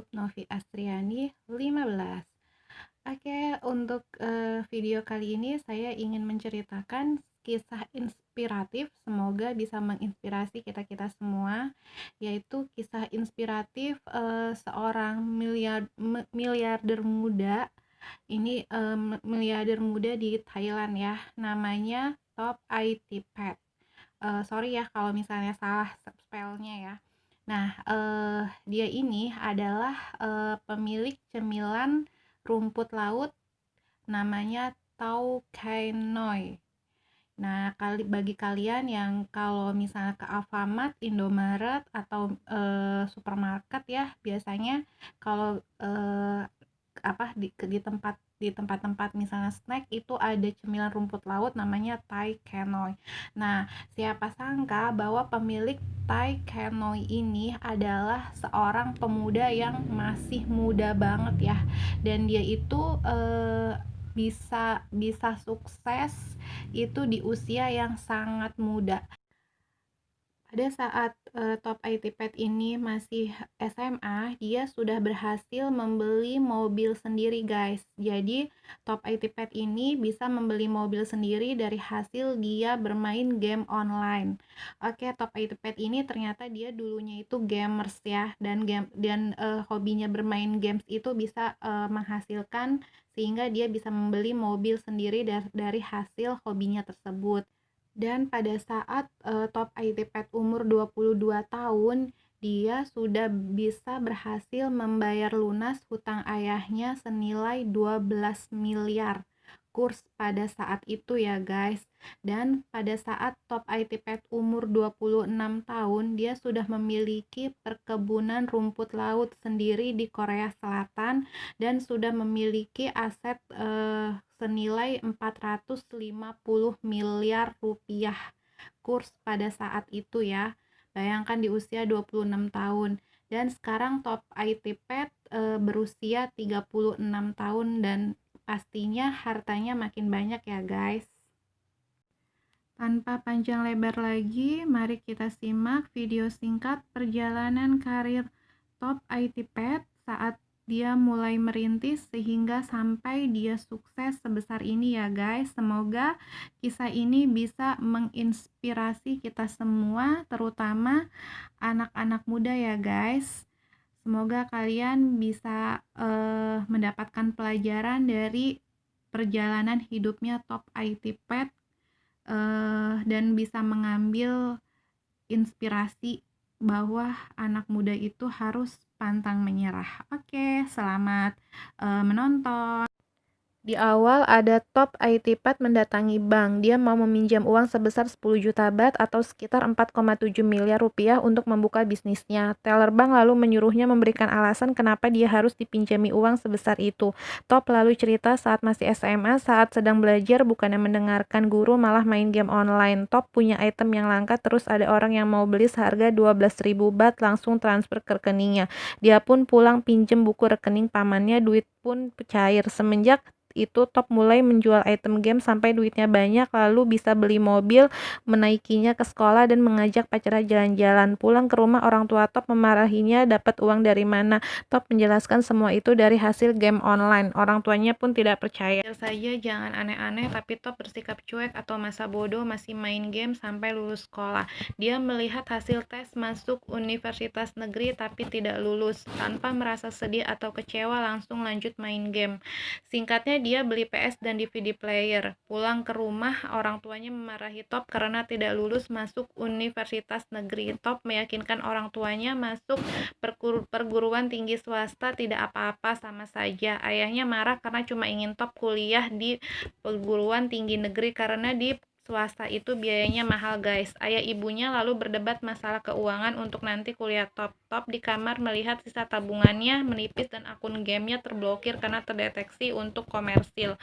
YouTube Novi Astriani 15. Oke, untuk video kali ini saya ingin menceritakan kisah inspiratif, semoga bisa menginspirasi kita-kita semua, yaitu kisah inspiratif seorang miliarder muda. Ini miliarder muda di Thailand ya, namanya Top IT sorry ya kalau misalnya salah spellnya ya. Nah, dia ini adalah pemilik cemilan rumput laut namanya Tau Kai Noi. Nah, bagi kalian yang kalau misalnya ke Alfamart, Indomaret atau supermarket ya, biasanya kalau di tempat-tempat misalnya snack itu ada cemilan rumput laut namanya Thai Kenoi. Nah, siapa sangka bahwa pemilik Thai Kenoi ini adalah seorang pemuda yang masih muda banget ya, dan dia itu bisa bisa sukses itu di usia yang sangat muda. Pada saat Top IT Pet ini masih SMA, dia sudah berhasil membeli mobil sendiri, guys. Jadi, Top IT Pet ini bisa membeli mobil sendiri dari hasil dia bermain game online. Oke, Top IT Pet ini ternyata dia dulunya itu gamers ya, dan hobinya bermain games itu bisa menghasilkan sehingga dia bisa membeli mobil sendiri dari hasil hobinya tersebut. Dan pada saat Top IT Pet umur 22 tahun, dia sudah bisa berhasil membayar lunas hutang ayahnya senilai 12 miliar kurs pada saat itu ya guys. Dan pada saat Top IT Pet umur 26 tahun, dia sudah memiliki perkebunan rumput laut sendiri di Korea Selatan dan sudah memiliki aset senilai 450 miliar rupiah kurs pada saat itu ya. Bayangkan di usia 26 tahun. Dan sekarang Top IT Pet berusia 36 tahun dan pastinya hartanya makin banyak ya guys. Tanpa panjang lebar lagi, mari kita simak video singkat perjalanan karir Top IT Pet saat dia mulai merintis sehingga sampai dia sukses sebesar ini ya guys. Semoga kisah ini bisa menginspirasi kita semua, terutama anak-anak muda ya guys. Semoga kalian bisa mendapatkan pelajaran dari perjalanan hidupnya Top IT Pet dan bisa mengambil inspirasi bahwa anak muda itu harus pantang menyerah. Oke, selamat menonton. Di awal ada Top IT Pet mendatangi bank. Dia mau meminjam uang sebesar 10 juta baht atau sekitar 4,7 miliar rupiah untuk membuka bisnisnya. Teller bank lalu menyuruhnya memberikan alasan kenapa dia harus dipinjami uang sebesar itu. Top lalu cerita saat masih SMA, saat sedang belajar bukannya mendengarkan guru malah main game online. Top punya item yang langka, terus ada orang yang mau beli seharga 12.000 baht, langsung transfer ke rekeningnya. Dia pun pulang pinjem buku rekening pamannya, duit pun cair. Semenjak itu Top mulai menjual item game sampai duitnya banyak, lalu bisa beli mobil, menaikinya ke sekolah dan mengajak pacarnya jalan-jalan. Pulang ke rumah orang tua Top memarahinya dapat uang dari mana. Top menjelaskan semua itu dari hasil game online. Orang tuanya pun tidak percaya. Saja jangan aneh-aneh, tapi Top bersikap cuek atau masa bodoh, masih main game sampai lulus sekolah. Dia melihat hasil tes masuk universitas negeri tapi tidak lulus. Tanpa merasa sedih atau kecewa, langsung lanjut main game. Singkatnya, dia beli PS dan DVD player. Pulang ke rumah, orang tuanya memarahi Top karena tidak lulus masuk universitas negeri. Top meyakinkan orang tuanya masuk perguruan tinggi swasta tidak apa-apa, sama saja. Ayahnya marah karena cuma ingin Top kuliah di perguruan tinggi negeri karena di swasta itu biayanya mahal guys. Ayah ibunya lalu berdebat masalah keuangan untuk nanti kuliah Top. Top di kamar melihat sisa tabungannya menipis dan akun gamenya terblokir karena terdeteksi untuk komersil.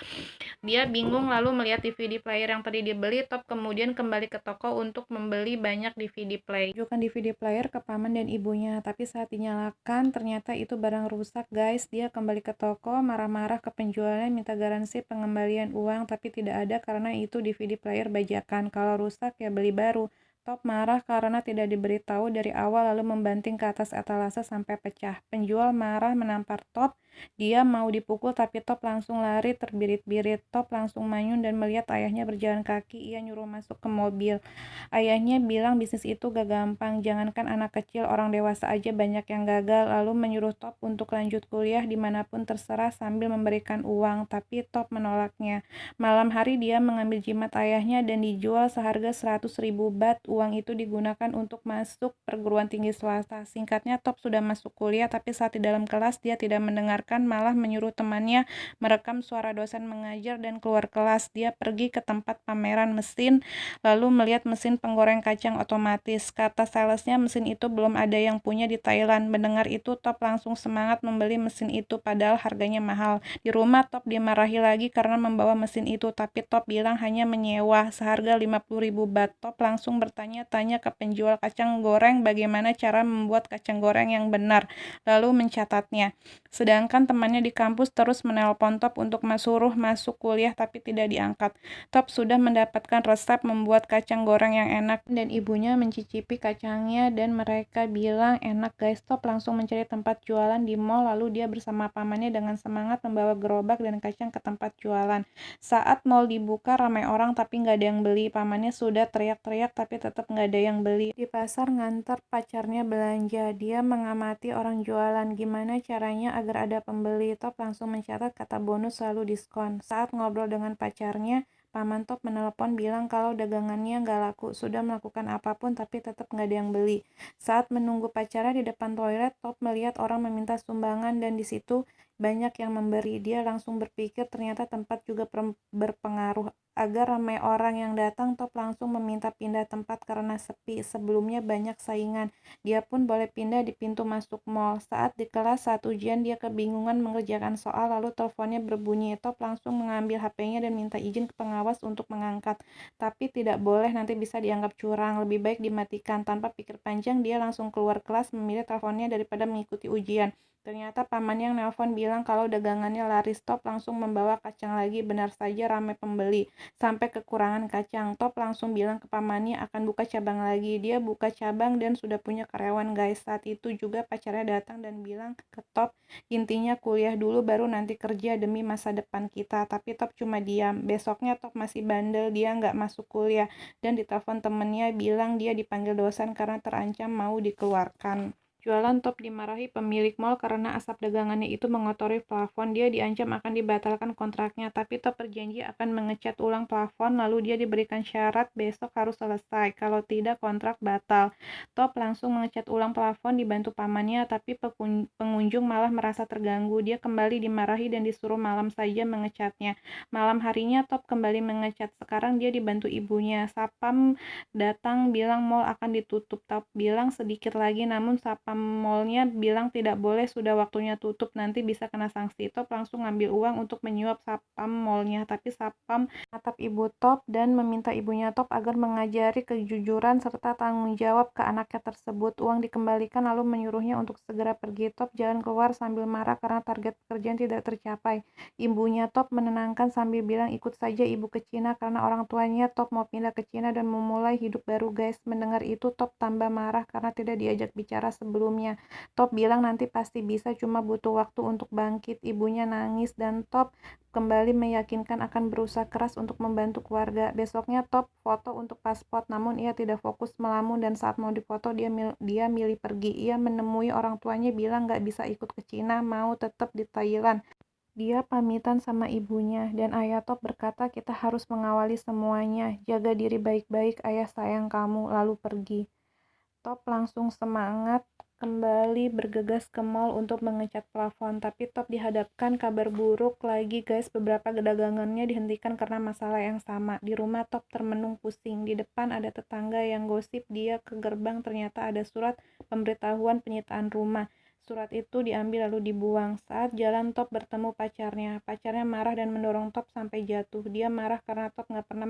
Dia bingung lalu melihat DVD player yang tadi dibeli. Top kemudian kembali ke toko untuk membeli banyak DVD player. Tunjukkan DVD player ke paman dan ibunya, tapi saat dinyalakan ternyata itu barang rusak guys. Dia kembali ke toko, marah-marah ke penjualnya, minta garansi pengembalian uang, tapi tidak ada karena itu DVD player bajakan. Kalau rusak ya beli baru. Top marah karena tidak diberitahu dari awal lalu membanting ke atas etalase sampai pecah. Penjual marah menampar Top. Dia mau dipukul tapi Top langsung lari terbirit-birit. Top langsung manyun dan melihat ayahnya berjalan kaki. Ia nyuruh masuk ke mobil. Ayahnya bilang bisnis itu gak gampang. Jangankan anak kecil, orang dewasa aja banyak yang gagal. Lalu menyuruh Top untuk lanjut kuliah dimanapun terserah sambil memberikan uang. Tapi Top menolaknya. Malam hari dia mengambil jimat ayahnya dan dijual seharga 100.000 baht. Uang itu digunakan untuk masuk perguruan tinggi swasta. Singkatnya, Top sudah masuk kuliah, tapi saat di dalam kelas dia tidak mendengarkan, malah menyuruh temannya merekam suara dosen mengajar dan keluar kelas. Dia pergi ke tempat pameran mesin, lalu melihat mesin penggoreng kacang otomatis. Kata salesnya, mesin itu belum ada yang punya di Thailand. Mendengar itu, Top langsung semangat membeli mesin itu, padahal harganya mahal. Di rumah, Top dimarahi lagi karena membawa mesin itu, tapi Top bilang hanya menyewa seharga 50.000 baht. Top langsung bertanya-tanya ke penjual kacang goreng bagaimana cara membuat kacang goreng yang benar, lalu mencatatnya. Sedangkan temannya di kampus terus menelpon Top untuk suruh masuk kuliah tapi tidak diangkat. Top sudah mendapatkan resep membuat kacang goreng yang enak dan ibunya mencicipi kacangnya dan mereka bilang enak guys. Top langsung mencari tempat jualan di mall, lalu dia bersama pamannya dengan semangat membawa gerobak dan kacang ke tempat jualan. Saat mall dibuka ramai orang tapi nggak ada yang beli. Pamannya sudah teriak-teriak tapi tetap nggak ada yang beli. Di pasar nganter pacarnya belanja. Dia mengamati orang jualan. Gimana caranya agar ada pembeli. Top langsung mencatat kata bonus selalu diskon. Saat ngobrol dengan pacarnya, Paman Top menelpon bilang kalau dagangannya nggak laku. Sudah melakukan apapun tapi tetap nggak ada yang beli. Saat menunggu pacarnya di depan toilet, Top melihat orang meminta sumbangan dan di situ banyak yang memberi. Dia langsung berpikir ternyata tempat juga berpengaruh. Agar ramai orang yang datang, Top langsung meminta pindah tempat karena sepi. Sebelumnya banyak saingan. Dia pun boleh pindah di pintu masuk mall. Saat di kelas saat ujian dia kebingungan mengerjakan soal, lalu teleponnya berbunyi. Top langsung mengambil HP-nya dan minta izin ke pengawas untuk mengangkat. Tapi tidak boleh, nanti bisa dianggap curang. Lebih baik dimatikan. Tanpa pikir panjang dia langsung keluar kelas memilih teleponnya daripada mengikuti ujian. Ternyata paman yang nelpon bilang kalau dagangannya laris. Top langsung membawa kacang lagi. Benar saja ramai pembeli. Sampai kekurangan kacang. Top langsung bilang ke pamannya akan buka cabang lagi. Dia buka cabang dan sudah punya karyawan guys. Saat itu juga pacarnya datang dan bilang ke Top, intinya kuliah dulu baru nanti kerja demi masa depan kita. Tapi Top cuma diam. Besoknya Top masih bandel. Dia nggak masuk kuliah. Dan ditelepon temennya bilang dia dipanggil dosen karena terancam mau dikeluarkan. Jualan Top dimarahi pemilik mal karena asap dagangannya itu mengotori plafon. Dia diancam akan dibatalkan kontraknya, tapi Top berjanji akan mengecat ulang plafon, lalu dia diberikan syarat besok harus selesai. Kalau tidak, kontrak batal. Top langsung mengecat ulang plafon dibantu pamannya, tapi pengunjung malah merasa terganggu. Dia kembali dimarahi dan disuruh malam saja mengecatnya. Malam harinya Top kembali mengecat. Sekarang dia dibantu ibunya. Sapam datang bilang mall akan ditutup. Top bilang sedikit lagi, namun Sapam mallnya bilang tidak boleh, sudah waktunya tutup, nanti bisa kena sanksi. Top langsung ngambil uang untuk menyuap Sapam mallnya, tapi Sapam menatap ibu Top dan meminta ibunya Top agar mengajari kejujuran serta tanggung jawab ke anaknya tersebut. Uang dikembalikan lalu menyuruhnya untuk segera pergi. Top jalan keluar sambil marah karena target pekerjaan tidak tercapai. Ibunya Top menenangkan sambil bilang ikut saja ibu ke Cina karena orang tuanya Top mau pindah ke Cina dan memulai hidup baru guys. Mendengar itu Top tambah marah karena tidak diajak bicara sebelumnya. Top bilang nanti pasti bisa, cuma butuh waktu untuk bangkit. Ibunya nangis dan Top kembali meyakinkan akan berusaha keras untuk membantu keluarga. Besoknya Top foto untuk paspor, namun ia tidak fokus melamun dan saat mau difoto dia milih pergi. Ia menemui orang tuanya bilang gak bisa ikut ke Cina, mau tetap di Thailand. Dia pamitan sama ibunya dan ayah Top berkata kita harus mengawali semuanya. Jaga diri baik-baik, ayah sayang kamu, lalu pergi. Top langsung semangat kembali bergegas ke mall untuk mengecat plafon, tapi Top dihadapkan kabar buruk lagi guys. Beberapa dagangannya dihentikan karena masalah yang sama. Di rumah Top termenung pusing. Di depan ada tetangga yang gosip. Dia ke gerbang, ternyata ada surat pemberitahuan penyitaan rumah. Surat itu diambil lalu dibuang. Saat jalan Top bertemu pacarnya. Pacarnya marah dan mendorong Top sampai jatuh. Dia marah karena Top nggak pernah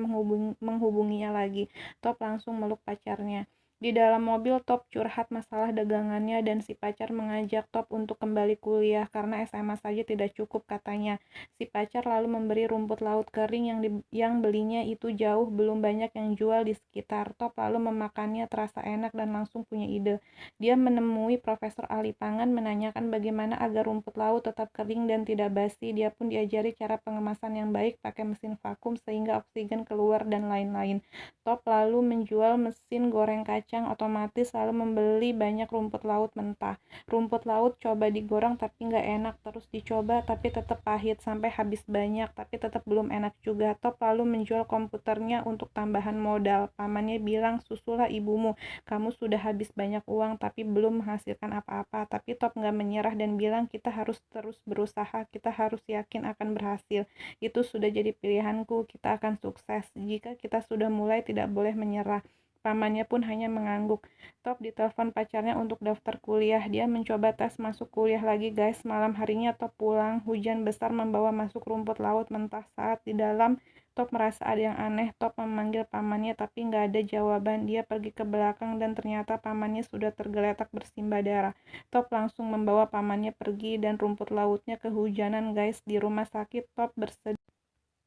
menghubunginya lagi. Top langsung meluk pacarnya. Di dalam mobil, Top curhat masalah dagangannya dan si pacar mengajak Top untuk kembali kuliah karena SMA saja tidak cukup katanya. Si pacar lalu memberi rumput laut kering yang belinya itu jauh belum banyak yang jual di sekitar. Top lalu memakannya terasa enak dan langsung punya ide. Dia menemui Profesor ahli pangan menanyakan bagaimana agar rumput laut tetap kering dan tidak basi. Dia pun diajari cara pengemasan yang baik pakai mesin vakum sehingga oksigen keluar dan lain-lain. Top lalu menjual mesin goreng kacang otomatis lalu membeli banyak rumput laut mentah. Rumput laut coba digoreng tapi nggak enak, terus dicoba tapi tetap pahit sampai habis banyak tapi tetap belum enak juga. Top lalu menjual komputernya untuk tambahan modal. Pamannya bilang, susulah ibumu, kamu sudah habis banyak uang tapi belum menghasilkan apa-apa. Tapi Top nggak menyerah dan bilang kita harus terus berusaha, kita harus yakin akan berhasil. Itu sudah jadi pilihanku, kita akan sukses. Jika kita sudah mulai tidak boleh menyerah. Pamannya pun hanya mengangguk. Top ditelepon pacarnya untuk daftar kuliah. Dia mencoba tes masuk kuliah lagi guys. Malam harinya Top pulang. Hujan besar membawa masuk rumput laut mentah. Saat di dalam, Top merasa ada yang aneh. Top memanggil pamannya tapi nggak ada jawaban. Dia pergi ke belakang dan ternyata pamannya sudah tergeletak bersimbah darah. Top langsung membawa pamannya pergi dan rumput lautnya kehujanan guys. Di rumah sakit Top bersedih.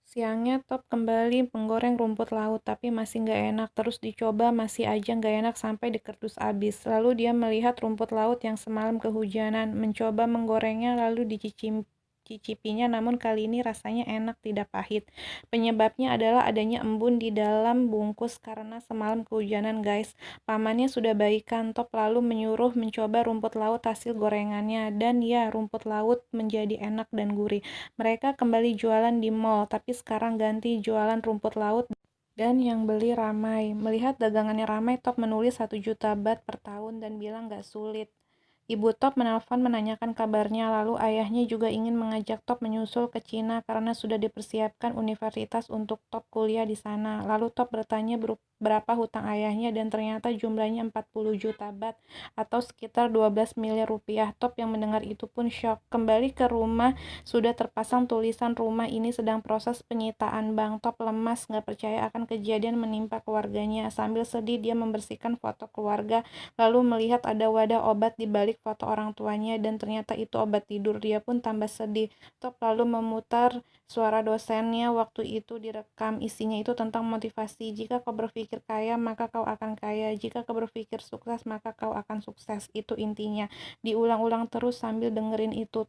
Siangnya Top kembali menggoreng rumput laut, tapi masih nggak enak. Terus dicoba, masih aja nggak enak sampai dikerdus abis. Lalu dia melihat rumput laut yang semalam kehujanan, mencoba menggorengnya lalu dicicipinya, namun kali ini rasanya enak, tidak pahit. Penyebabnya adalah adanya embun di dalam bungkus karena semalam kehujanan guys. Pamannya sudah baikan. Top lalu menyuruh mencoba rumput laut hasil gorengannya, dan ya, rumput laut menjadi enak dan gurih. Mereka kembali jualan di mall, tapi sekarang ganti jualan rumput laut dan yang beli ramai. Melihat dagangannya ramai, Top menulis 1 juta baht per tahun dan bilang gak sulit. Ibu Top menelpon menanyakan kabarnya, lalu ayahnya juga ingin mengajak Top menyusul ke Cina karena sudah dipersiapkan universitas untuk Top kuliah di sana. Lalu Top bertanya berapa hutang ayahnya dan ternyata jumlahnya 40 juta baht atau sekitar 12 miliar rupiah. Top yang mendengar itu pun syok. Kembali ke rumah, sudah terpasang tulisan rumah ini sedang proses penyitaan bank. Top lemas, nggak percaya akan kejadian menimpa keluarganya. Sambil sedih dia membersihkan foto keluarga, lalu melihat ada wadah obat di balik foto orang tuanya dan ternyata itu obat tidur. Dia pun tambah sedih. Top lalu memutar suara dosennya waktu itu direkam. Isinya itu tentang motivasi. Jika kau berpikir kaya, maka kau akan kaya. Jika kau berpikir sukses, maka kau akan sukses. Itu intinya. Diulang-ulang terus sambil dengerin itu.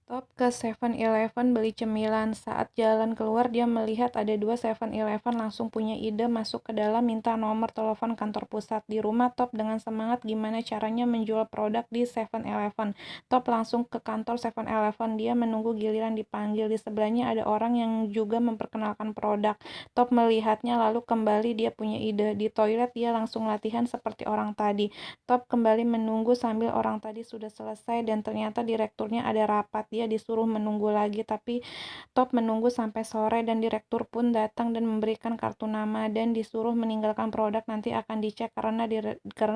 Top ke 7-Eleven beli cemilan. Saat jalan keluar, dia melihat ada 2 7-Eleven, langsung punya ide masuk ke dalam minta nomor telepon kantor pusat. Di rumah, Top dengan semangat gimana caranya menjual produk di 7-Eleven. Top langsung ke kantor 7-Eleven. Dia menunggu giliran dipanggil. Di sebelahnya ada orang yang juga memperkenalkan produk. Top melihatnya lalu kembali dia punya ide. Di toilet dia langsung latihan seperti orang tadi. Top kembali menunggu sambil orang tadi sudah selesai dan ternyata direkturnya ada rapat. Dia disuruh menunggu lagi, tapi Top menunggu sampai sore dan direktur pun datang dan memberikan kartu nama dan disuruh meninggalkan produk, nanti akan dicek karena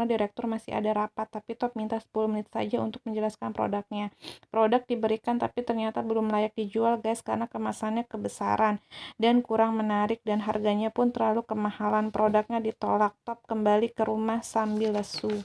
direktur masih ada rapat. Tapi Top minta 10 menit saja untuk menjelaskan produknya. Produk diberikan tapi ternyata belum layak dijual guys karena kemasannya kebesaran dan kurang menarik dan harganya pun terlalu kemahalan. Produknya ditolak. Top kembali ke rumah sambil lesu.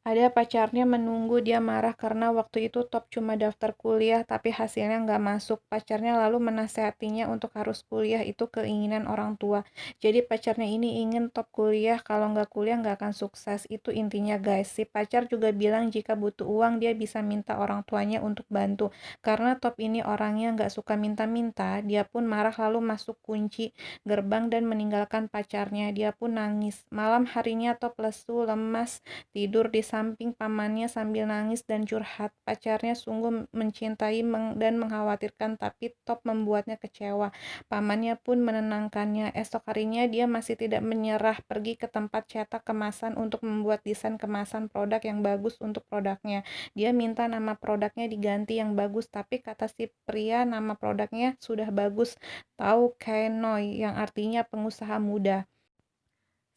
Ada pacarnya menunggu, dia marah karena waktu itu Top cuma daftar kuliah tapi hasilnya nggak masuk. Pacarnya lalu menasehatinya untuk harus kuliah, itu keinginan orang tua. Jadi pacarnya ini ingin Top kuliah, kalau nggak kuliah nggak akan sukses. Itu intinya guys. Si pacar juga bilang jika butuh uang dia bisa minta orang tuanya untuk bantu. Karena Top ini orangnya nggak suka minta-minta, dia pun marah lalu masuk kunci gerbang dan meninggalkan pacarnya. Dia pun nangis. Malam harinya Top lesu, lemas, tidur di samping pamannya sambil nangis dan curhat. Pacarnya sungguh mencintai dan mengkhawatirkan, tapi Top membuatnya kecewa. Pamannya pun menenangkannya. Esok harinya dia masih tidak menyerah, pergi ke tempat cetak kemasan untuk membuat desain kemasan produk yang bagus untuk produknya. Dia minta nama produknya diganti yang bagus, tapi kata si pria nama produknya sudah bagus, tahu Kainoy, yang artinya pengusaha muda.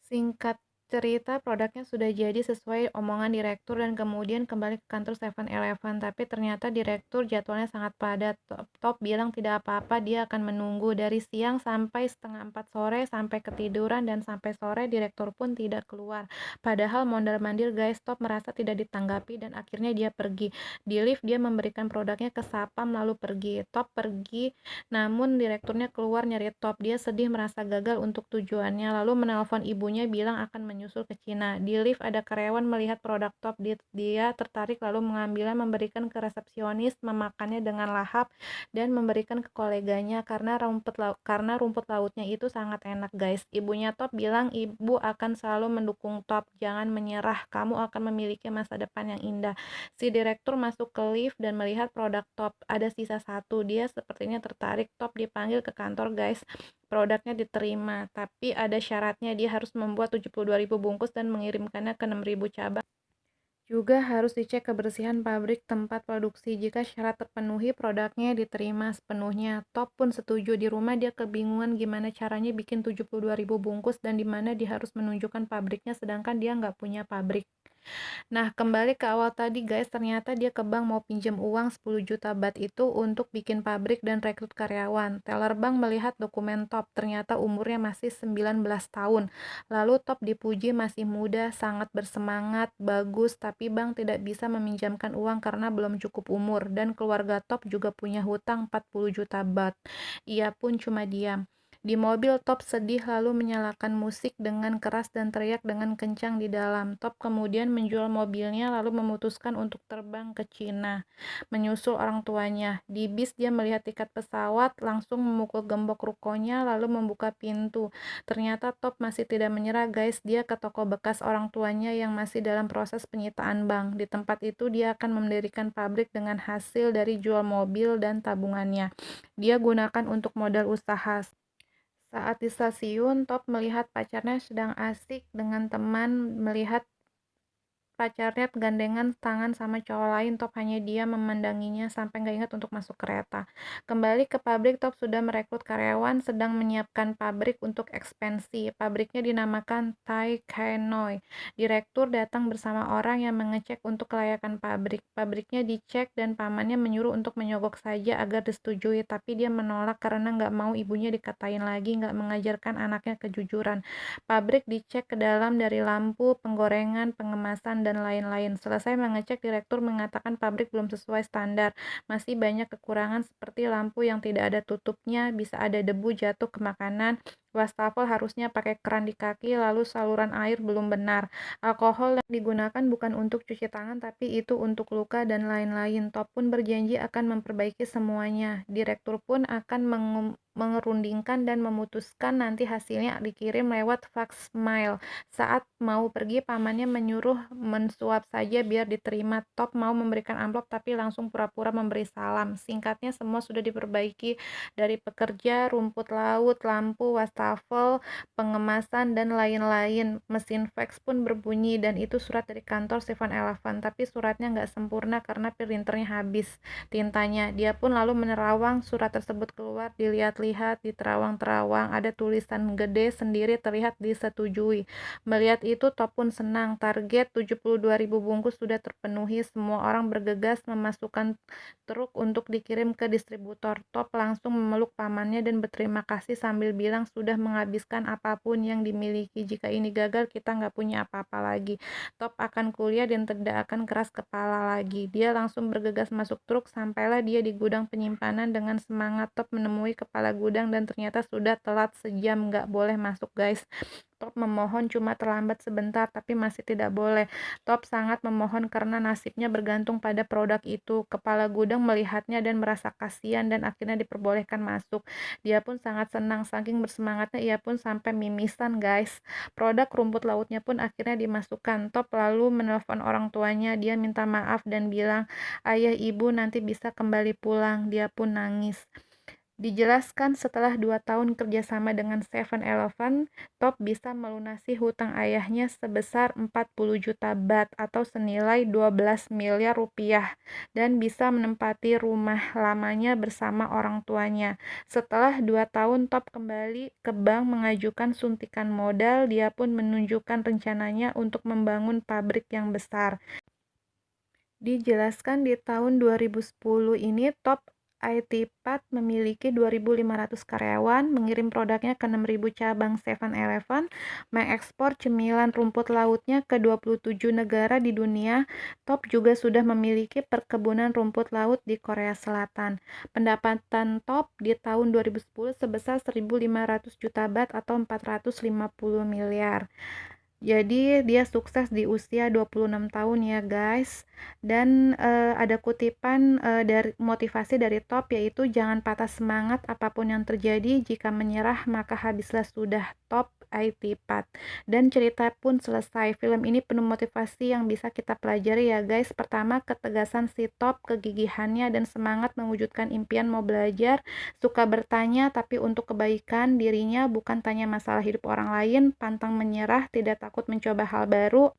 Singkat Cerita produknya sudah jadi sesuai omongan direktur dan kemudian kembali ke kantor 7-Eleven, tapi ternyata direktur jadwalnya sangat padat. Top bilang tidak apa-apa, dia akan menunggu dari siang sampai setengah 4 sore sampai ketiduran dan sampai sore direktur pun tidak keluar. Padahal mondar-mandir guys, Top merasa tidak ditanggapi dan akhirnya dia pergi. Di lift dia memberikan produknya ke Sapam lalu pergi. Top pergi namun direkturnya keluar nyari Top. Dia sedih merasa gagal untuk tujuannya lalu menelpon ibunya bilang akan menyusul ke Cina. Di lift ada karyawan melihat produk Top, dia tertarik lalu mengambilnya memberikan ke resepsionis, memakannya dengan lahap dan memberikan ke koleganya karena rumput lautnya itu sangat enak guys. Ibunya Top bilang ibu akan selalu mendukung Top, jangan menyerah, kamu akan memiliki masa depan yang indah. Si direktur masuk ke lift dan melihat produk Top, ada sisa satu, dia sepertinya tertarik. Top dipanggil ke kantor guys. Produknya diterima, tapi ada syaratnya, dia harus membuat 72.000 bungkus dan mengirimkannya ke 6.000 cabang. Juga harus dicek kebersihan pabrik tempat produksi. Jika syarat terpenuhi, produknya diterima sepenuhnya. Top pun setuju. Di rumah dia kebingungan gimana caranya bikin 72.000 bungkus dan di mana dia harus menunjukkan pabriknya sedangkan dia nggak punya pabrik. Nah, kembali ke awal tadi guys, ternyata dia ke bank mau pinjam uang 10 juta baht itu untuk bikin pabrik dan rekrut karyawan. Teller bank melihat dokumen Top, ternyata umurnya masih 19 tahun. Lalu Top dipuji masih muda, sangat bersemangat, bagus, tapi bank tidak bisa meminjamkan uang karena belum cukup umur dan keluarga Top juga punya hutang 40 juta baht. Ia pun cuma diam. Di mobil, Top sedih lalu menyalakan musik dengan keras dan teriak dengan kencang di dalam. Top kemudian menjual mobilnya lalu memutuskan untuk terbang ke Cina, menyusul orang tuanya. Di bis dia melihat tiket pesawat, langsung memukul gembok rukonya lalu membuka pintu. Ternyata Top masih tidak menyerah guys, dia ke toko bekas orang tuanya yang masih dalam proses penyitaan bank. Di tempat itu dia akan mendirikan pabrik dengan hasil dari jual mobil dan tabungannya. Dia gunakan untuk modal usaha. Saat di stasiun, Top melihat pacarnya sedang asik dengan teman, melihat pacarnya gandengan tangan sama cowok lain. Top hanya diam memandanginya sampai nggak ingat untuk masuk kereta. Kembali ke pabrik, Top sudah merekrut karyawan, sedang menyiapkan pabrik untuk ekspansi. Pabriknya dinamakan Tai Noi. Direktur datang bersama orang yang mengecek untuk kelayakan pabrik. Pabriknya dicek dan pamannya menyuruh untuk menyogok saja agar disetujui, tapi dia menolak karena nggak mau ibunya dikatain lagi nggak mengajarkan anaknya kejujuran. Pabrik dicek ke dalam dari lampu, penggorengan, pengemasan, dan lain-lain. Selesai mengecek, direktur mengatakan pabrik belum sesuai standar. Masih banyak kekurangan seperti lampu yang tidak ada tutupnya, bisa ada debu jatuh ke makanan, wastafel harusnya pakai keran di kaki, lalu saluran air belum benar. Alkohol yang digunakan bukan untuk cuci tangan, tapi itu untuk luka dan lain-lain. Top pun berjanji akan memperbaiki semuanya. Direktur pun akan mengerundingkan dan memutuskan nanti hasilnya dikirim lewat fax mail. Saat mau pergi, pamannya menyuruh mensuap saja biar diterima. Top mau memberikan amplop tapi langsung pura-pura memberi salam. Singkatnya semua sudah diperbaiki dari pekerja, rumput laut, lampu, wastafel, pengemasan, dan lain-lain. Mesin fax pun berbunyi dan itu surat dari kantor 7-Eleven, tapi suratnya nggak sempurna karena printernya habis tintanya. Dia pun lalu menerawang surat tersebut keluar, dilihat-lihat, diterawang-terawang, ada tulisan gede sendiri terlihat disetujui. Melihat itu Top pun senang, target 72.000 bungkus sudah terpenuhi, semua orang bergegas memasukkan truk untuk dikirim ke distributor. Top langsung memeluk pamannya dan berterima kasih sambil bilang sudah menghabiskan apapun yang dimiliki, jika ini gagal kita nggak punya apa-apa lagi. Top akan kuliah dan tidak akan keras kepala lagi. Dia langsung bergegas masuk truk, sampailah dia di gudang penyimpanan. Dengan semangat Top menemui kepala gudang dan ternyata sudah telat sejam, nggak boleh masuk guys. Top memohon cuma terlambat sebentar tapi masih tidak boleh. Top sangat memohon karena nasibnya bergantung pada produk itu. Kepala gudang melihatnya dan merasa kasihan dan akhirnya diperbolehkan masuk. Dia pun sangat senang, saking bersemangatnya ia pun sampai mimisan guys. Produk rumput lautnya pun akhirnya dimasukkan. Top lalu menelpon orang tuanya, dia minta maaf dan bilang ayah ibu nanti bisa kembali pulang. Dia pun nangis. Dijelaskan setelah 2 tahun kerjasama dengan 7-Eleven, Top bisa melunasi hutang ayahnya sebesar 40 juta baht atau senilai 12 miliar rupiah dan bisa menempati rumah lamanya bersama orang tuanya. Setelah 2 tahun Top kembali ke bank mengajukan suntikan modal, dia pun menunjukkan rencananya untuk membangun pabrik yang besar. Dijelaskan di tahun 2010 ini Top IT Path memiliki 2.500 karyawan, mengirim produknya ke 6.000 cabang 7-Eleven, mengekspor cemilan rumput lautnya ke 27 negara di dunia. Top juga sudah memiliki perkebunan rumput laut di Korea Selatan. Pendapatan Top di tahun 2010 sebesar 1.500 juta baht atau 450 miliar. Jadi dia sukses di usia 26 tahun ya guys. Dan ada kutipan dari motivasi dari Top, yaitu jangan patah semangat apapun yang terjadi, jika menyerah maka habislah sudah. Top IT Path. Dan cerita pun selesai. Film ini penuh motivasi yang bisa kita pelajari ya guys. Pertama, ketegasan si Top, kegigihannya dan semangat mewujudkan impian mau belajar, suka bertanya tapi untuk kebaikan dirinya, bukan tanya masalah hidup orang lain, pantang menyerah, tidak takut mencoba hal baru,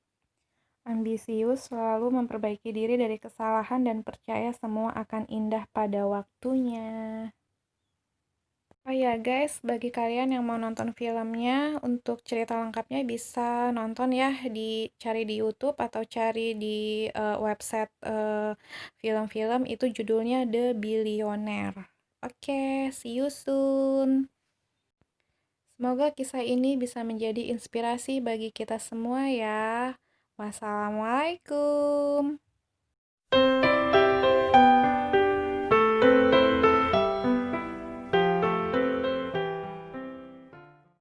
ambisius, selalu memperbaiki diri dari kesalahan dan percaya semua akan indah pada waktunya. Oh ya guys, bagi kalian yang mau nonton filmnya, untuk cerita lengkapnya bisa nonton ya, cari di YouTube atau cari di website film-film, itu judulnya The Billionaire. Oke, see you soon. Semoga kisah ini bisa menjadi inspirasi bagi kita semua ya. Wassalamualaikum.